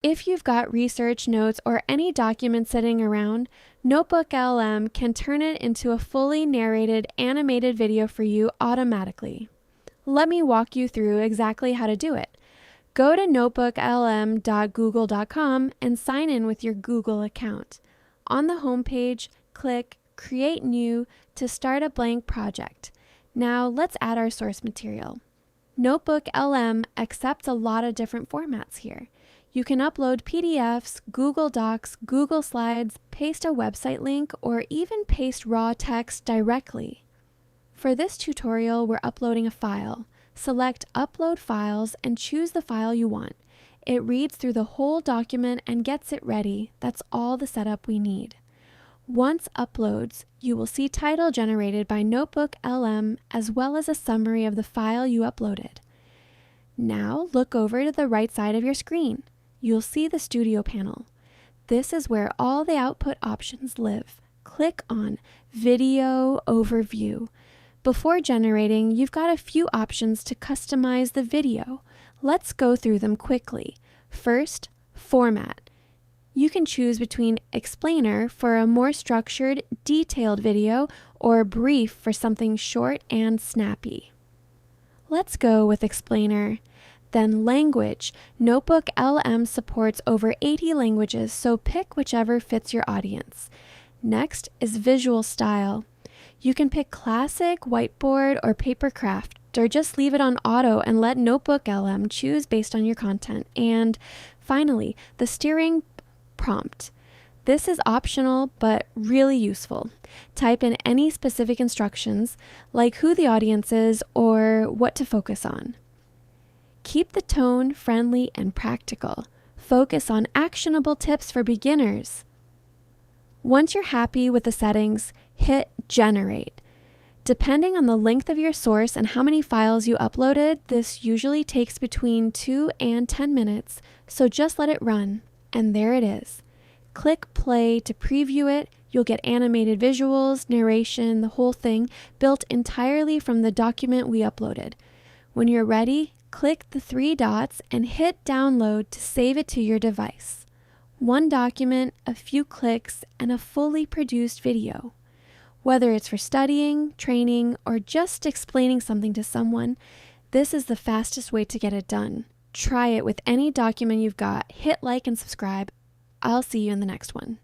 If you've got research notes or any document sitting around, NotebookLM can turn it into a fully narrated animated video for you automatically. Let me walk you through exactly how to do it. Go to notebooklm.google.com and sign in with your Google account. On the home page, click Create New to start a blank project. Now let's add our source material. NotebookLM accepts a lot of different formats here. You can upload PDFs, Google Docs, Google Slides, paste a website link, or even paste raw text directly. For this tutorial, we're uploading a file. Select Upload Files and choose the file you want. It reads through the whole document and gets it ready. That's all the setup we need. Once uploads, you will see title generated by NotebookLM as well as a summary of the file you uploaded. Now look over to the right side of your screen. You'll see the Studio panel. This is where all the output options live. Click on Video Overview. Before generating, you've got a few options to customize the video. Let's go through them quickly. First, Format. You can choose between Explainer for a more structured, detailed video or Brief for something short and snappy. Let's go with Explainer. Then Language. NotebookLM supports over 80 languages, so pick whichever fits your audience. Next is Visual Style. You can pick classic, whiteboard, or papercraft, or just leave it on auto and let NotebookLM choose based on your content. And finally, the steering prompt. This is optional, but really useful. Type in any specific instructions, like who the audience is or what to focus on. Keep the tone friendly and practical. Focus on actionable tips for beginners. Once you're happy with the settings, hit Generate. Depending on the length of your source and how many files you uploaded, this usually takes between 2 and 10 minutes, so just let it run. And there it is. Click play to preview it. You'll get animated visuals, narration, the whole thing, built entirely from the document we uploaded. When you're ready, click the 3 dots and hit download to save it to your device. One document, a few clicks, and a fully produced video. Whether it's for studying, training, or just explaining something to someone, this is the fastest way to get it done. Try it with any document you've got. Hit like and subscribe. I'll see you in the next one.